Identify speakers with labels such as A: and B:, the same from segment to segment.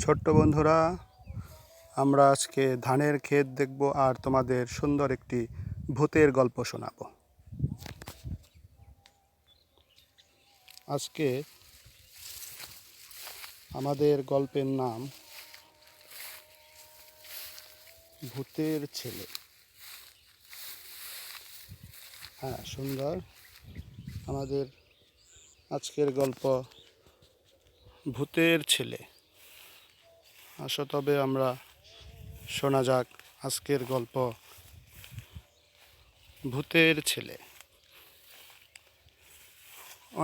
A: ছোট্ট বন্ধুরা, আমরা আজকে ধানের ক্ষেত দেখব আর তোমাদের সুন্দর একটি ভূতের গল্প শোনাবো। আজকে আমাদের গল্পের নাম ভূতের ছেলে। হ্যাঁ, সুন্দর। আমাদের আজকের গল্প ভূতের ছেলে। আসো তবে আমরা শোনা যাক আজকের গল্প ভূতের ছেলে।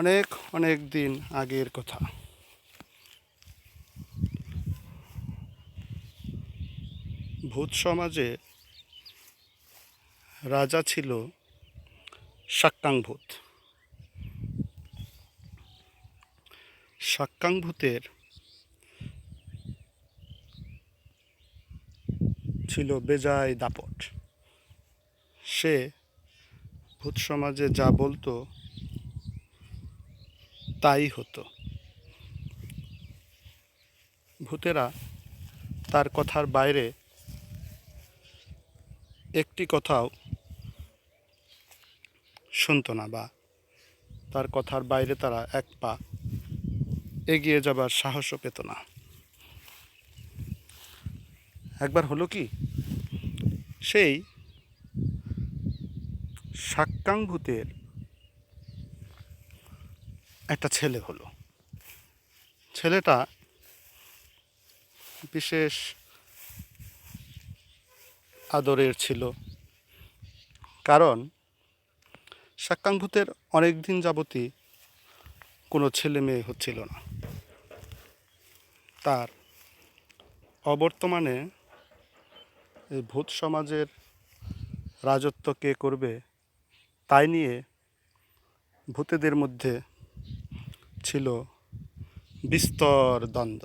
A: অনেক অনেক দিন আগের কথা। ভূত সমাজে রাজা ছিল শাক্কাং ভূত। শাক্কাং ভূতের ছিল বেজায় দাপট। সে ভূত সমাজে যা বলতো তাই হতো। ভূতেরা তার কথার বাইরে একটি কথাও শুনতো না, বা তার কথার বাইরে তারা এক পা এগিয়ে যাবার সাহসও পেত না। একবার হলো কি, সেই শাক্কাং ভূতের একটা ছেলে হলো। ছেলেটা বিশেষ আদরের ছিল, কারণ শাক্কাং ভূতের অনেক দিন যাবতই কোনো ছেলে মেয়ে হচ্ছিল না। তার অবর্তমানে এই ভূত সমাজের রাজত্ব কে করবে তাই নিয়ে ভূতেদের মধ্যে ছিল বিস্তর দ্বন্দ্ব।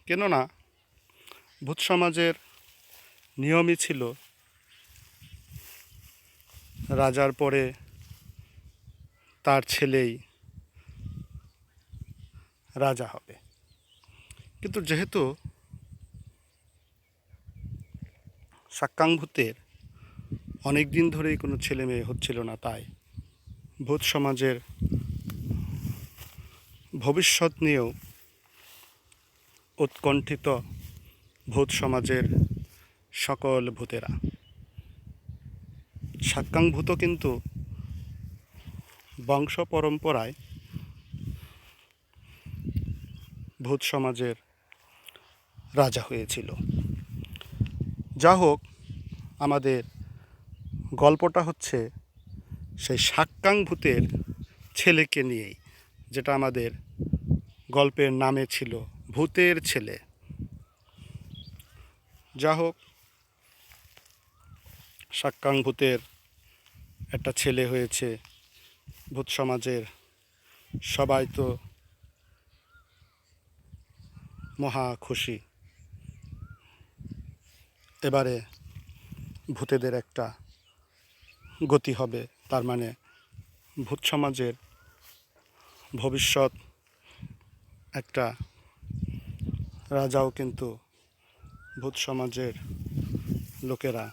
A: কেননা ভূত সমাজের নিয়মই ছিল রাজার পরে তার ছেলেই রাজা হবে। কিন্তু যেহেতু শাক্কাং ভূতের অনেক দিন ধরেই কোনো ছেলে মেয়ে হচ্ছিল না, তাই ভূত সমাজের ভবিষ্যৎ নিয়েও উৎকণ্ঠিত ভূত সমাজের সকল ভূতেরা। শাক্কাং ভূতও কিন্তু বংশ পরম্পরায় ভূত সমাজের রাজা হয়েছিল। যা হোক, আমাদের গল্পটা হচ্ছে সেই শাক্কাং ভূতের ছেলেকে নিয়েই, যেটা আমাদের গল্পের নামে ছিল ভূতের ছেলে। যা হোক, শাক্কাং ভূতের একটা ছেলে হয়েছে। ভূত সমাজের সবাই তো মহা খুশি। এবারে ভূতেদের একটা গতি হবে, তার মানে ভূত সমাজের ভবিষ্যৎ একটা রাজাও কিন্তু ভূত সমাজের লোকেরা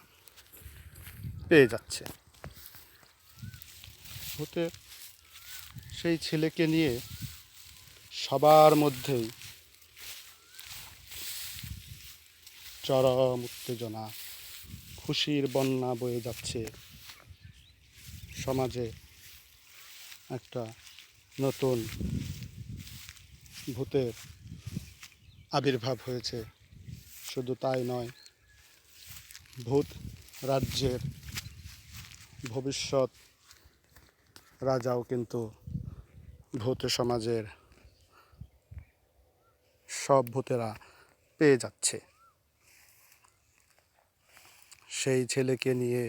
A: পেয়ে যাচ্ছে। ভূতের সেই ছেলেকে নিয়ে সবার মধ্যেই চরম উত্তেজনা, খুশির বন্যা বয়ে যাচ্ছে। সমাজে একটা নতুন ভূতের আবির্ভাব হয়েছে। শুধু তাই নয়, ভূত রাজ্যের ভবিষ্যৎ রাজাও কিন্তু ভূত সমাজের সব ভূতেরা পেয়ে যাচ্ছে। সেই ছেলেকে নিয়ে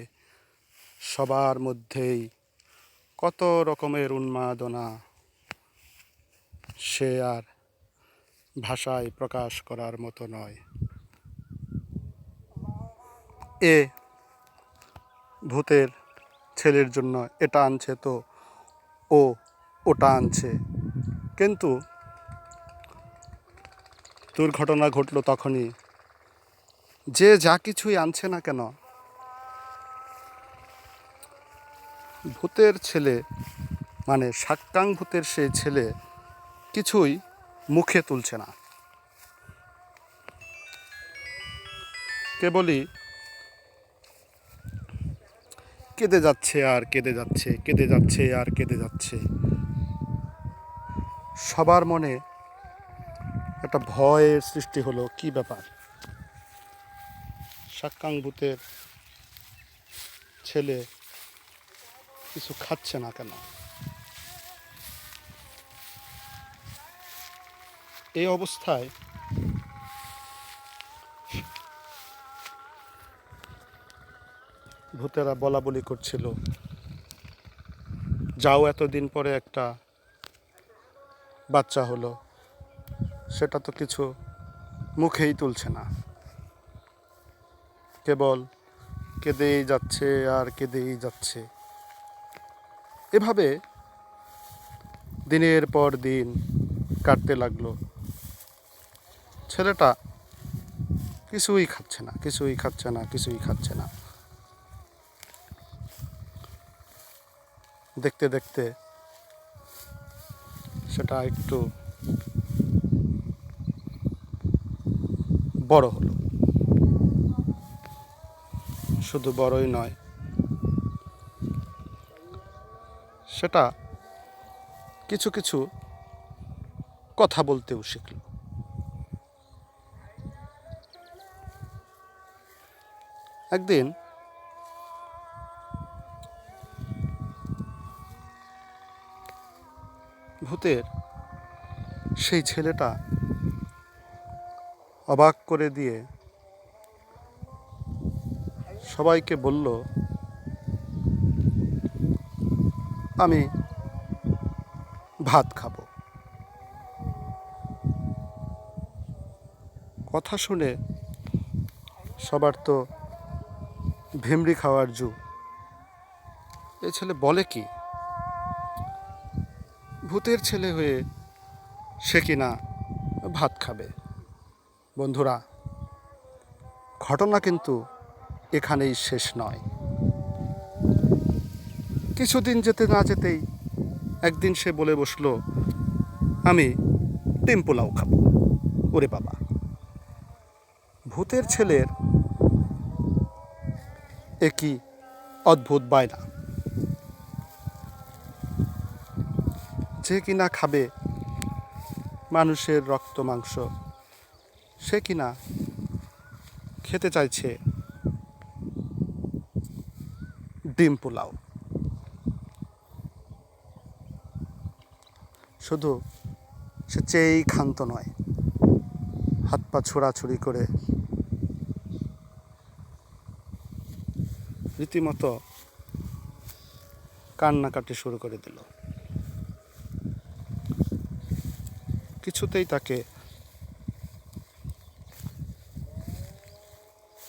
A: সবার মধ্যেই কত রকমের উন্মাদনা, সে আর ভাষায় প্রকাশ করার মতো নয়। এ ভূতের ছেলের জন্য এটা আনছে, তো ওটা আনছে, কিন্তু দুর্ঘটনা ঘটলো তখনই যে যা কিছুই আনছে না কেন, ভূতের ছেলে মানে সাক্কাং ভূতের সেই ছেলে কিছুই মুখে তুলছে না, কেবলই কেঁদে যাচ্ছে আর কেঁদে যাচ্ছে, কেঁদে যাচ্ছে আর কেঁদে যাচ্ছে। সবার মনে একটা ভয়ের সৃষ্টি হলো, কি ব্যাপার, সাক্কাং ভূতের ছেলে কিছু খাচ্ছে না কেন। এই অবস্থায় ভূতেরা বলা বলি করছিল, যাও এতদিন পরে একটা বাচ্চা হলো, সেটা তো কিছু মুখেই তুলছে না, কেবল কেঁদেই যাচ্ছে আর কেঁদেই যাচ্ছে। এভাবে দিনের পর দিন কাটতে লাগলো। ছেলেটা কিছুই খাচ্ছে না, কিছুই খাচ্ছে না, কিছুই খাচ্ছে না। দেখতে দেখতে সেটা একটু বড় হলো। শুধু বড়ই নয়, সেটা কিছু কিছু কথা বলতেও শিখল। একদিন ভূতের সেই ছেলেটা অবাক করে দিয়ে সবাইকে বলল, আমি ভাত খাবো। কথা শুনে সবার তো ভিমড়ি খাওয়ার জো। এই ছেলে বলে কি, ভূতের ছেলে হয়ে সে কিনা ভাত খাবে। বন্ধুরা, ঘটনা কিন্তু এখানেই শেষ নয়। কিছুদিন যেতে না যেতেই একদিন সে বলে বসলো, আমি ডিম পোলাও খাবো। ওরে বাবা, ভূতের ছেলের একই অদ্ভুত বায়না। যে কিনা খাবে মানুষের রক্ত মাংস, সে কিনা খেতে চাইছে ডিম পোলাও। শুধু সে চেয়েই ক্ষান্ত নয়, হাত পা ছোড়াছুড়ি করে রীতিমতো কান্নাকাটি শুরু করে দিল। কিছুতেই তাকে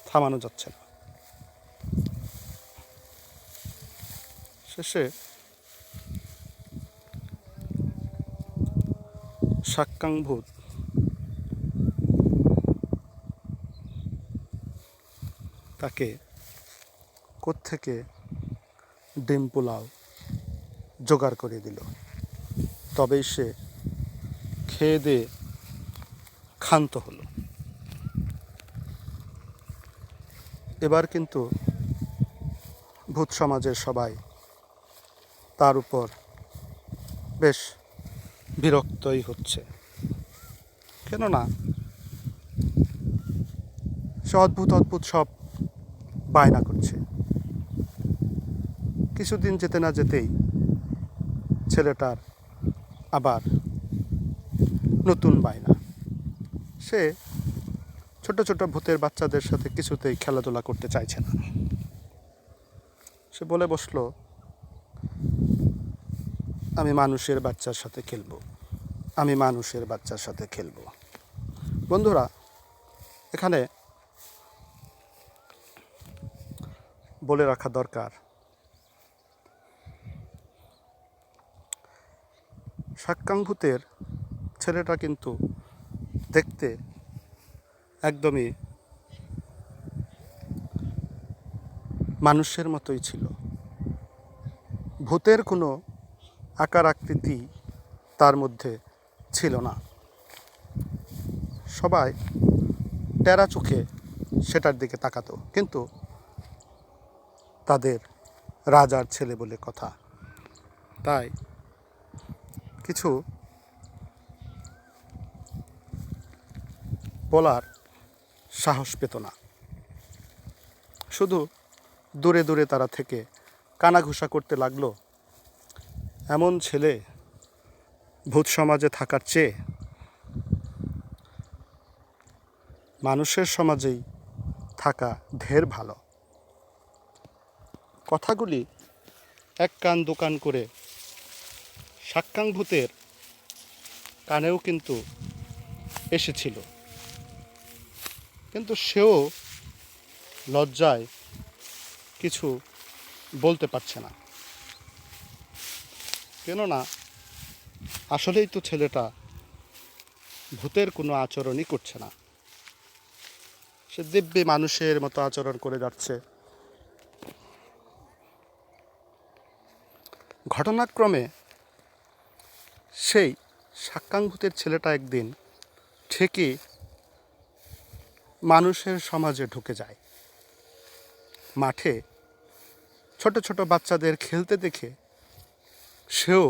A: থামানো যাচ্ছে না। শেষে সাক্কাং ভূত তাকে কোত্থেকে ডিম পোলাও জোগাড় করে দিল। তবেই সে খেয়ে দিয়ে ক্ষান্ত হলো। এবার কিন্তু ভূত সমাজের সবাই তার উপর বেশ বিরক্তই হচ্ছে। কেননা সে অদ্ভুত অদ্ভুত সব বায়না করছে। কিছুদিন যেতে না যেতেই ছেলেটার আবার নতুন বায়না। সে ছোট ছোট ভূতের বাচ্চাদের সাথে কিছুতেই খেলাধুলা করতে চাইছে না। সে বলে বসলো, আমি মানুষের বাচ্চার সাথে খেলবো, আমি মানুষের বাচ্চার সাথে খেলবো। বন্ধুরা, এখানে বলে রাখা দরকার, সাক্কাং ভূতের ছেলেটা কিন্তু দেখতে একদমই মানুষের মতোই ছিল। ভূতের কোনো আকার আকৃতি তার মধ্যে ছিল না। সবাই টেরা চোখে সেটার দিকে তাকাতো, কিন্তু তাদের রাজার ছেলে বলে কথা, তাই কিছু বলার সাহস পেত না। শুধু দূরে দূরে তারা থেকে কানাঘুষা করতে লাগলো, এমন ছেলে ভূত সমাজে থাকার চেয়ে মানুষের সমাজেই থাকা ঢের ভালো। কথাগুলি এক কান দোকান করে সাক্কাং ভূতের কানেও কিন্তু এসেছিল, কিন্তু সেও লজ্জায় কিছু বলতে পারছে না। কেননা আসলেই তো ছেলেটা ভূতের কোনো আচরণই করছে না, সে দিব্যি মানুষের মতো আচরণ করে যাচ্ছে। ঘটনাক্রমে সেই সাক্কাং ভূতের ছেলেটা একদিন ঠিকই মানুষের সমাজে ঢুকে যায়। মাঠে ছোট ছোট বাচ্চাদের খেলতে দেখে সেও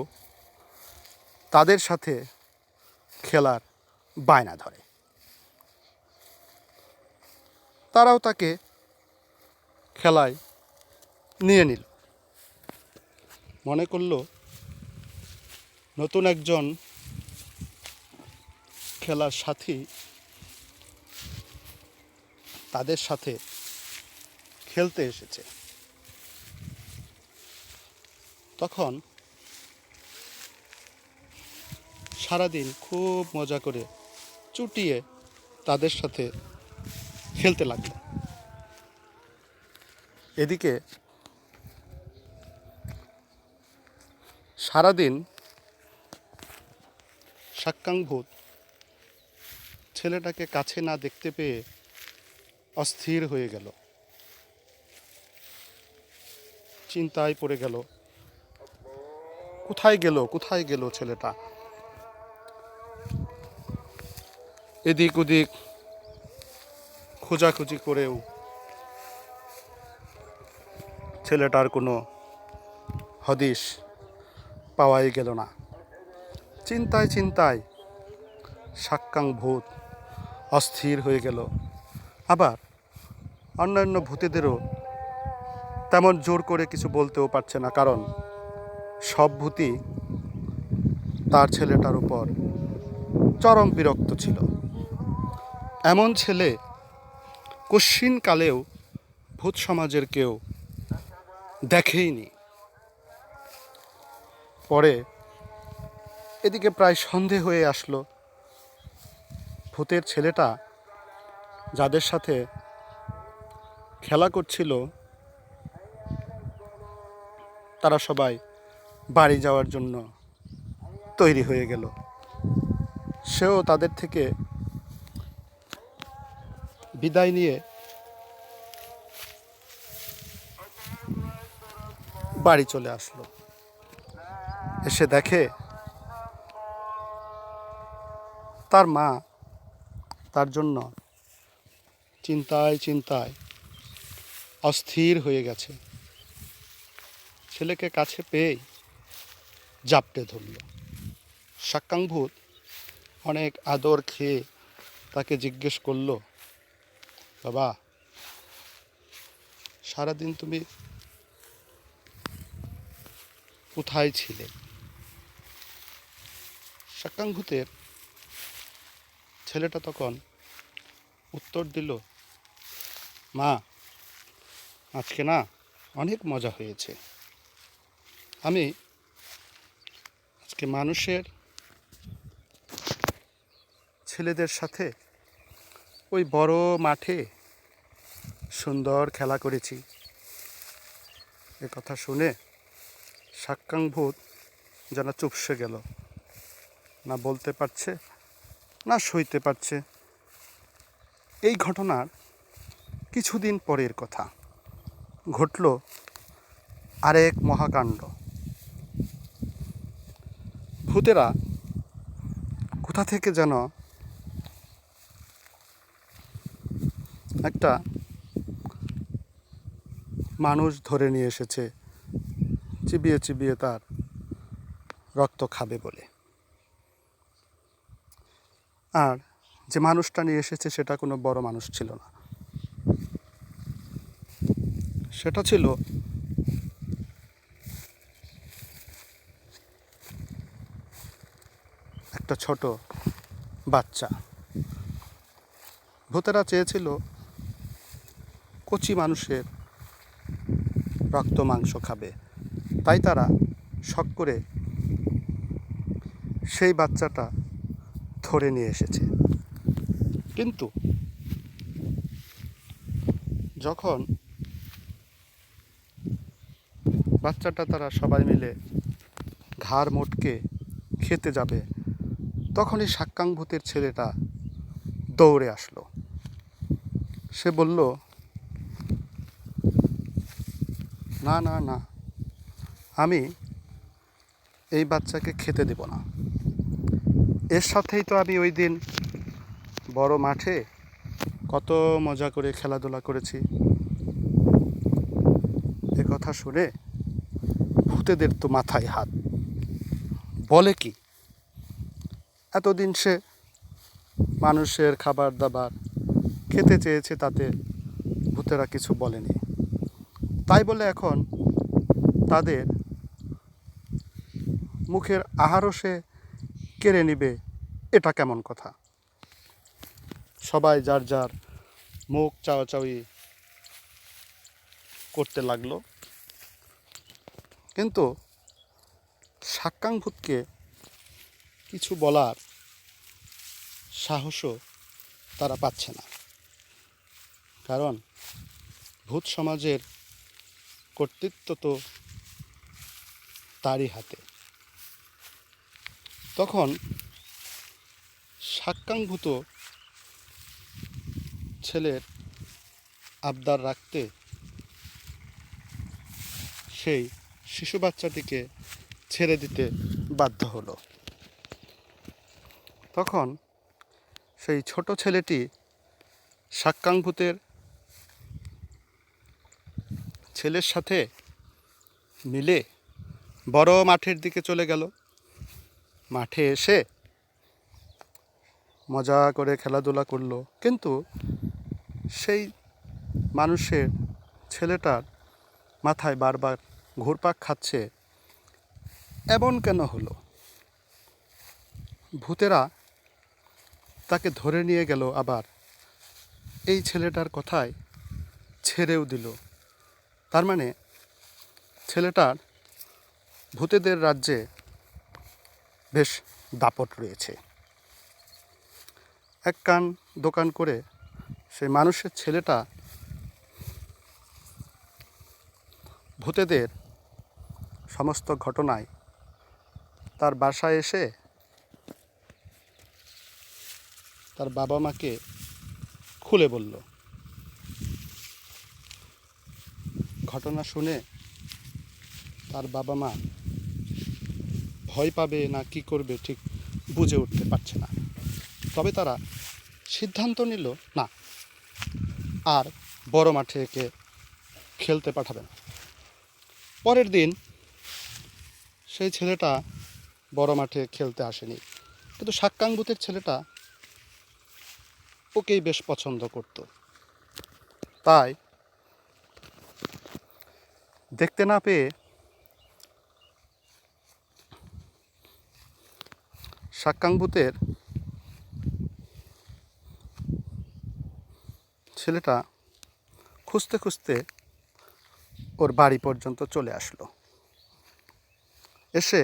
A: তাদের সাথে খেলার বায়না ধরে। তারাও তাকে খেলায় নিয়ে নিল। মনে করল নতুন একজন খেলার সাথী তাদের সাথে খেলতে এসেছে। তখন সারাদিন খুব মজা করে চুটিয়ে তাদের সাথে খেলতে লাগলো। এদিকে সারাদিন সাক্কাং ভূত ছেলেটাকে কাছে না দেখতে পেয়ে অস্থির হয়ে গেল, চিন্তায় পড়ে গেল, কোথায় গেল ছেলেটা। এদিক ওদিক খোঁজাখুঁজি করেও ছেলেটার কোনো হদিশ পাওয়াই গেল না। চিন্তায় সাক্কাং ভূত অস্থির হয়ে গেল। আবার অন্যান্য ভূতেদেরও তেমন জোর করে কিছু বলতেও পারছে না, কারণ সব ভূতই তার ছেলেটার উপর চরম বিরক্ত ছিল। এমন ছেলে কশ্চিনকালেও ভূত সমাজের কেউ দেখেইনি। পরে এদিকে প্রায় সন্ধে হয়ে আসলো। ভূতের ছেলেটা যাদের সাথে খেলা করছিল তারা সবাই বাড়ি যাওয়ার জন্য তৈরি হয়ে গেল। সেও তাদের থেকে বিদায় নিয়ে বাড়ি চলে আসলো। এসে দেখে তার মা তার জন্য চিন্তায় অস্থির হয়ে গেছে। ছেলেকে কাছে পেয়েই জাপটে ধরল। সাক্কাং ভূত অনেক আদর খেয়ে তাকে জিজ্ঞেস করলো, বাবা, সারাদিন তুমি কোথায় ছিলে? সাক্কাং ভূতের ছেলেটা তখন উত্তর দিল, মা, আজকে না অনেক মজা হয়েছে। আমি আজকে মানুষের ছেলেদের সাথে ওই বড় মাঠে সুন্দর খেলা করেছি। এ কথা শুনে সাক্কাং ভূত যেন চুপসে গেল, না বলতে পারছে না সইতে পারছে। এই ঘটনার কিছুদিন পরের কথা, ঘটল আরেক মহাকাণ্ড। ভূতেরা কোথা থেকে যেন একটা মানুষ ধরে নিয়ে এসেছে, চিবিয়ে চিবিয়ে তার রক্ত খাবে বলে। আর যে মানুষটা নিয়ে এসেছে সেটা কোনো বড় মানুষ ছিল না, সেটা ছিল একটা ছোট বাচ্চা। ভূতেরা চেয়েছিল কচি মানুষের রক্ত মাংস খাবে, তাই তারা শখ করে সেই বাচ্চাটা ধরে নিয়ে এসেছে। কিন্তু যখন বাচ্চাটা তারা সবাই মিলে ঘাড় মোটকে খেতে যাবে, তখনই সাক্কাং ভূতের ছেলেটা দৌড়ে আসলো। সে বলল, না না না, আমি এই বাচ্চাকে খেতে দেব না। এর সাথেই তো আমি ওই দিন বড় মাঠে কত মজা করে খেলাধুলা করেছি। এ কথা শুনে ভূতেদের তো মাথায় হাত। বলে কি, এতদিন সে মানুষের খাবার দাবার খেতে চেয়েছে, তাতে ভূতেরা কিছু বলেনি, তাই বলে এখন তাদের মুখের আহারও সে কেড়ে নিবে, এটা কেমন কথা? সবাই যার যার মুখ চাওয়াচাওয়ি করতে লাগলো। কিন্তু সাক্কাং ভূতকে কিছু বলার সাহসও তারা পাচ্ছে না, কারণ ভূত সমাজের কর্তৃত্ব তো তারই হাতে। তখন সাক্কাং ভূত ছেলের আবদার রাখতে সেই শিশু বাচ্চাটিকে ছেড়ে দিতে বাধ্য হলো। তখন সেই ছোট ছেলেটি সাক্কাং ভূতের ছেলের সাথে মিলে বড় মাঠের দিকে চলে গেল। মাঠে এসে মজা করে খেলাধুলা করলো, কিন্তু সেই মানুষের ছেলেটার মাথায় বারবার ঘুরপাক খাচ্ছে, এমন কেন হলো? ভূতেরা তাকে ধরে নিয়ে গেল, আবার এই ছেলেটার কথায় ছেড়েও দিল। তার মানে ছেলেটার ভূতেদের রাজ্যে বেশ দাপট রয়েছে। এক কান দোকান করে সেই মানুষের ছেলেটা ভূতেদের সমস্ত ঘটনায় তার বাসায় এসে তার বাবা মাকে খুলে বলল। ঘটনা শুনে তার বাবা মা ভয় পাবে না কি করবে ঠিক বুঝে উঠতে পারছে না। তবে তারা সিদ্ধান্ত নিল, না, আর বড় মাঠে একে খেলতে পাঠাবে না। পরের দিন সেই ছেলেটা বড় মাঠে খেলতে আসেনি, কিন্তু সাক্কাং ভূতের ছেলেটা ওকেই বেশ পছন্দ করত। তাই দেখতে না পেয়ে সাক্কাং ভূতের ছেলেটা খুঁজতে খুঁজতে ওর বাড়ি পর্যন্ত চলে আসলো। এসে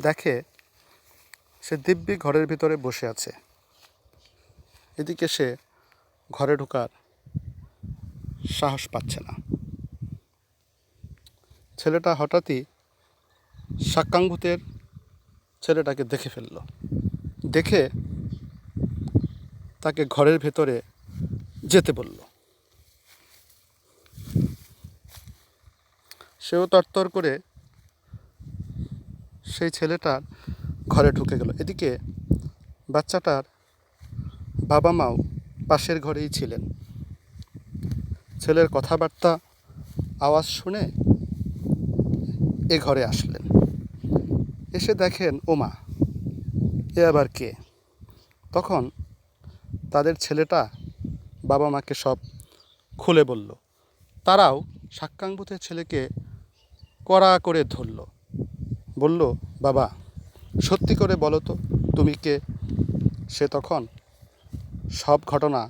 A: দেখে সে দিব্যি ঘরের ভিতরে বসে আছে। এদিকে সে ঘরে ঢোকার সাহস পাচ্ছে না। ছেলেটা হঠাৎই সাক্কাং ভূতের ছেলেটাকে দেখে ফেলল। দেখে তাকে ঘরের ভেতরে যেতে বলল। সেও তরতর করে সেই ছেলেটার ঘরে ঢুকে গেল। এদিকে বাচ্চাটার বাবা মাও পাশের ঘরেই ছিলেন। ছেলের কথাবার্তা আওয়াজ শুনে এ ঘরে আসলেন। এসে দেখেন ওমা, এ আবার কে? তখন তাদের ছেলেটা বাবা মাকে সব খুলে বলল। তারাও সাক্কাঙ্গুতের ছেলেকে কড়া করে ধরল। বলল, বাবা সত্যি করে বলো তো তুমি কে? সে তখন সব ঘটনা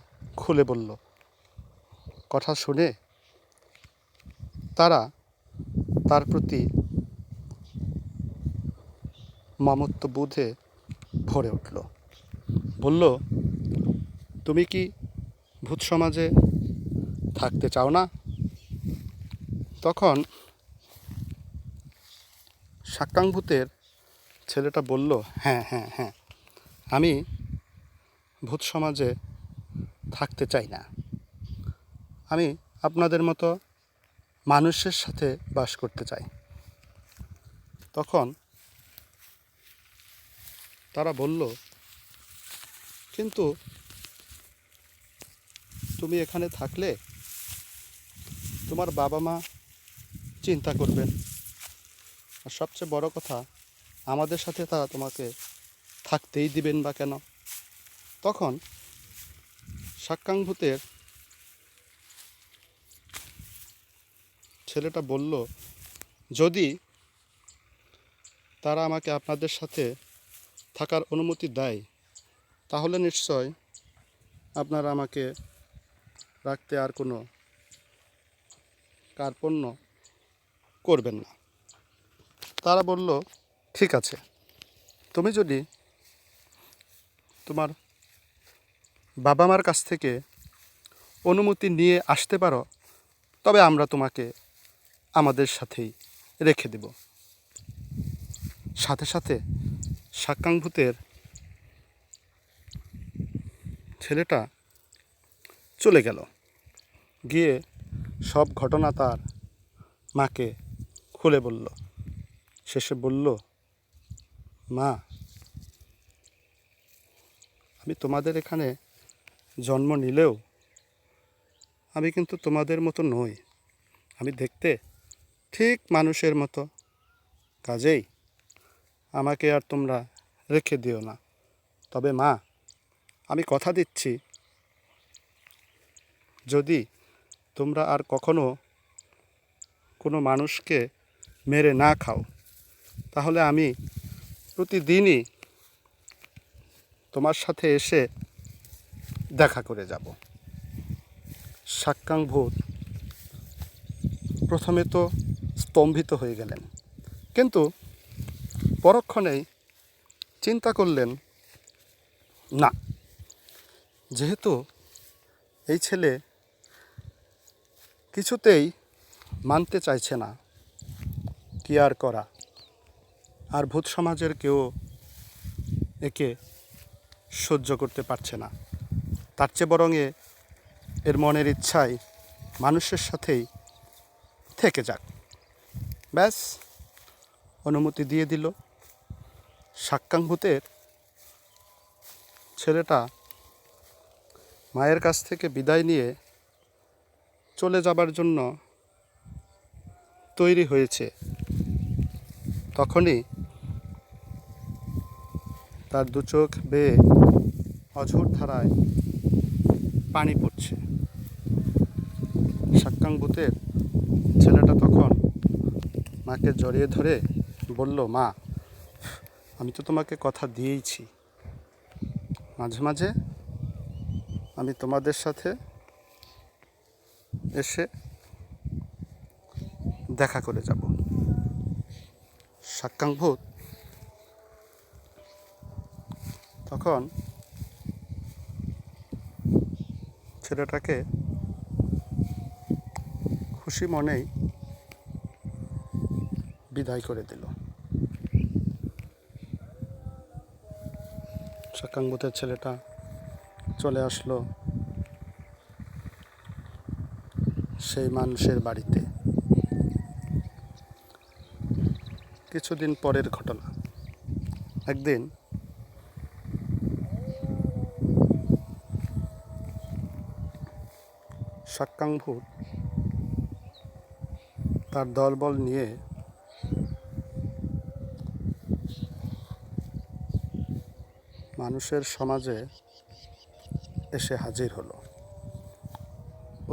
A: খুলে বলল। কথা শুনে তারা তার প্রতি মমত্ববোধে ভরে উঠল। বলল, তুমি কি ভূত সমাজে থাকতে চাও না? তখন সাক্কাঙ্গুতের ছেলেটা বলল, হ্যাঁ হ্যাঁ হ্যাঁ, আমি ভূত সমাজে থাকতে চাই না। আমি আপনাদের মতো মানুষের সাথে বাস করতে চাই। তখন তারা বলল, কিন্তু তুমি এখানে থাকলে তোমার বাবা মা চিন্তা করবেন, আর সবচেয়ে বড় কথা আমাদের সাথে তারা তোমাকে থাকতেই দিবেন বা কেন? তখন সাক্কাঙ্গুতের ছেলেটা বলল, যদি তারা আমাকে আপনাদের সাথে থাকার অনুমতি দেয় তাহলে নিশ্চয় আপনারা আমাকে রাখতে আর কোনো কার্পণ্য করবেন না। তারা বলল, ঠিক আছে, তুমি যদি তোমার বাবা মার কাছ থেকে অনুমতি নিয়ে আসতে পারো তবে আমরা তোমাকে আমাদের সাথেই রেখে দেব। সাথে সাথে সাক্কাঙ্গুতের ছেলেটা চলে গেল। গিয়ে সব ঘটনা তার মাকে খুলে বলল। শেষে বলল, মা, আমি তোমাদের এখানে জন্ম নিলেও আমি কিন্তু তোমাদের মতো নই। আমি দেখতে ঠিক মানুষের মতো, কাজেই আমাকে আর তোমরা রেখে দিও না। তবে মা, আমি কথা দিচ্ছি, যদি তোমরা আর কখনো কোনো মানুষকে মেরে না খাও তাহলে আমি প্রতিদিনই তোমার সাথে এসে দেখা করে যাব। সাক্কাঙ্গুত প্রথমে তো স্তম্ভিত হয়ে গেলেন, কিন্তু পরক্ষণেই চিন্তা করলেন, না, যেহেতু এই ছেলে কিছুতেই মানতে চাইছে না, কি আর করা? আর ভূত সমাজের কেউ একে সহ্য করতে পারছে না। তার চেয়ে বরং এর মনের ইচ্ছায় মানুষের সাথেই থেকে যাক। ব্যাস, অনুমতি দিয়ে দিল। সাক্কাঙ্গুতের ছেলেটা মায়ের কাছ থেকে বিদায় নিয়ে চলে যাবার জন্য তৈরি হয়েছে। তখনই তার দু চোখ বেয়ে অঝোর ধারায় পানি পড়ছে। সাক্কাঙ্গুতের ছেলেটা তখন মাকে জড়িয়ে ধরে বলল, মা, আমি তো তোমাকে কথা দিয়েইছি, মাঝে মাঝে আমি তোমাদের সাথে এসে দেখা করে যাব। সাক্কাঙ্গুত তখন ছেলেটাকে খুশি মনেই বিদায় করে দিল। সাক্কাঙ্গুতের ছেলেটা চলে আসলো সেই মানুষের বাড়িতে। কিছুদিন পরের ঘটনা। একদিন সাক্কাং ভূত তার দলবল নিয়ে মানুষের সমাজে এসে হাজির হলো।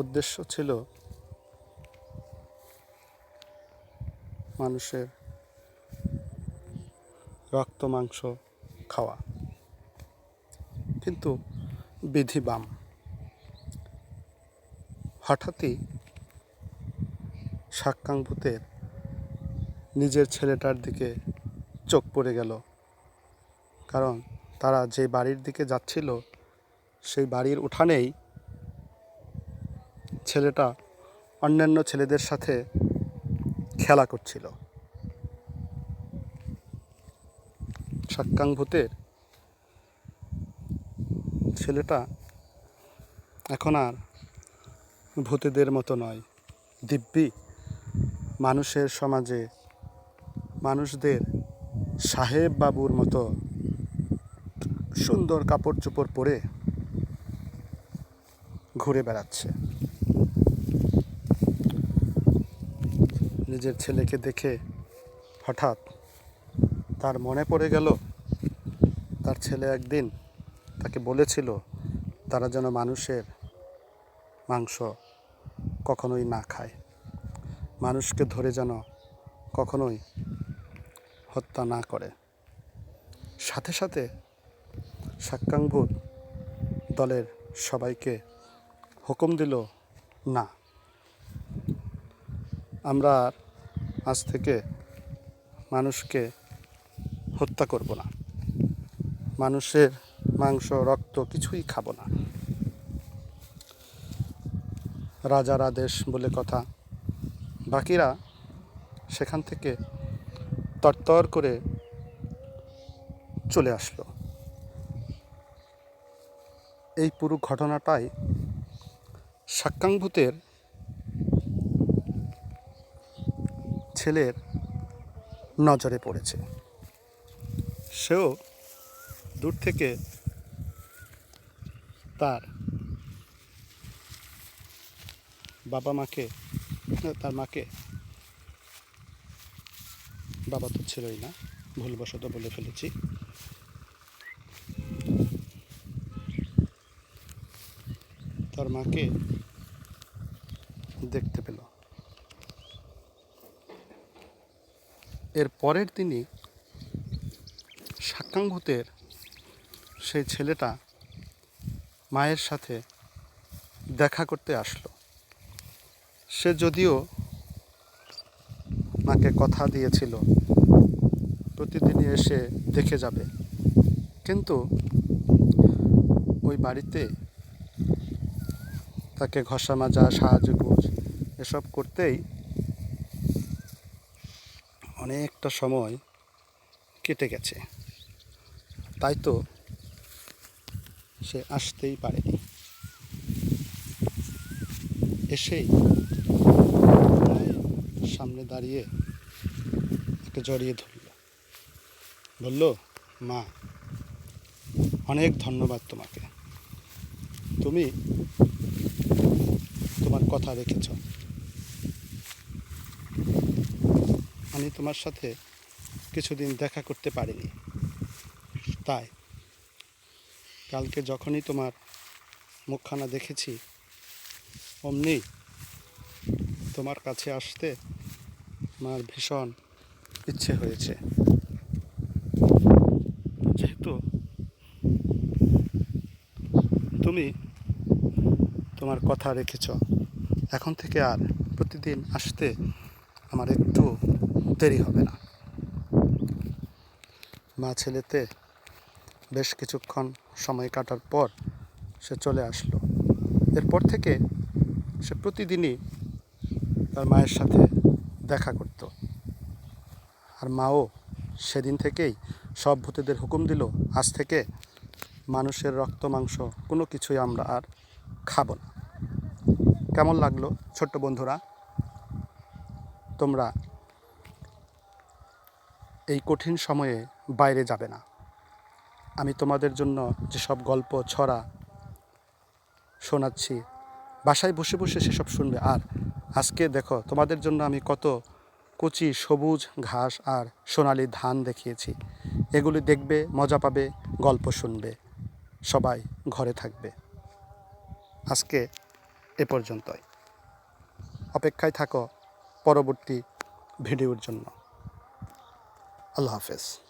A: উদ্দেশ্য ছিল মানুষের রক্ত মাংস খাওয়া, কিন্তু বিধি বাম। হঠাৎই সাক্কাং ভূতের নিজের ছেলেটার দিকে চোখ পড়ে গেল, কারণ তারা যে বাড়ির দিকে যাচ্ছিল সেই বাড়ির উঠানেই ছেলেটা অন্যান্য ছেলেদের সাথে খেলা করছিল। সাক্কাং ভূতের ছেলেটা এখন আর ভূতেদের মতো নয়, দিব্যি মানুষের সমাজে মানুষদের সাহেব বাবুর মতো সুন্দর কাপড় চোপড় পরে ঘুরে বেড়াচ্ছে। নিজের ছেলেকে দেখে হঠাৎ তার মনে পড়ে গেল তার ছেলে একদিন তাকে বলেছিল তারা যেন মানুষের মাংস কখনোই না খায়, মানুষকে ধরে যেন কখনোই হত্যা না করে। সাথে সাথে সাক্কাং ভূত দলের সবাইকে হুকুম দিল, না, আমরা আজ থেকে মানুষকে হত্যা করব না, মানুষের মাংস রক্ত কিছুই খাব না। রাজার আদেশ বলে কথা। বাকিরা সেখান থেকে তরতর করে চলে আসলো। এই পুরো ঘটনাটাই সাক্কাং ভূতের ছেলের নজরে পড়েছে। সেও দূর থেকে তার মাকে, বাবা তো ছিলই না, ভুলবশত বলে ফেলেছি, তার মাকে দেখতে পেল। এর পরের দিনই সাক্কাং ভূতের সেই ছেলেটা মায়ের সাথে দেখা করতে আসলো। সে যদিও মাকে কথা দিয়েছিল প্রতিদিনই এসে দেখে যাবে, কিন্তু ওই বাড়িতে তাকে ঘষা মাজা, সাহায্য এসব করতেই অনেকটা সময় কেটে গেছে, তাই তো সে আসতেই পারেনি। এসেই সামনে দাঁড়িয়ে তাকে জড়িয়ে ধরল, বলল, মা, অনেক ধন্যবাদ তোমাকে, তুমি তোমার কথা রেখেছ। আমি তোমার সাথে কিছুদিন দেখা করতে পারিনি, তাই কালকে যখনই তোমার মুখখানা দেখেছি অমনি তোমার কাছে আসতে আমার ভীষণ ইচ্ছে হয়েছে। যেহেতু তুমি তোমার কথা রেখেছ, এখন থেকে আর প্রতিদিন আসতে আমার একটু দেরি হবে না। মা ছেলেতে বেশ কিছুক্ষণ সময় কাটার পর সে চলে আসলো। এরপর থেকে সে প্রতিদিনই তার মায়ের সাথে দেখা করত। আর মাও সেদিন থেকেই সব ভূতেদের হুকুম দিল, আজ থেকে মানুষের রক্ত মাংস কোনো কিছুই আমরা আর খাবো না। কেমন লাগলো ছোট্ট বন্ধুরা? তোমরা এই কঠিন সময়ে বাইরে যাবে না। আমি তোমাদের জন্য যেসব গল্প ছড়া শোনাচ্ছি, বাসায় বসে বসে সেসব শুনবে। আর আজকে দেখো তোমাদের জন্য আমি কত কচি সবুজ ঘাস আর সোনালি ধান দেখিয়েছি। এগুলি দেখবে, মজা পাবে, গল্প শুনবে, সবাই ঘরে থাকবে। আজকে এ পর্যন্তই। অপেক্ষায় থাকো পরবর্তী ভিডিওর জন্য। আল্লাহ হাফেজ।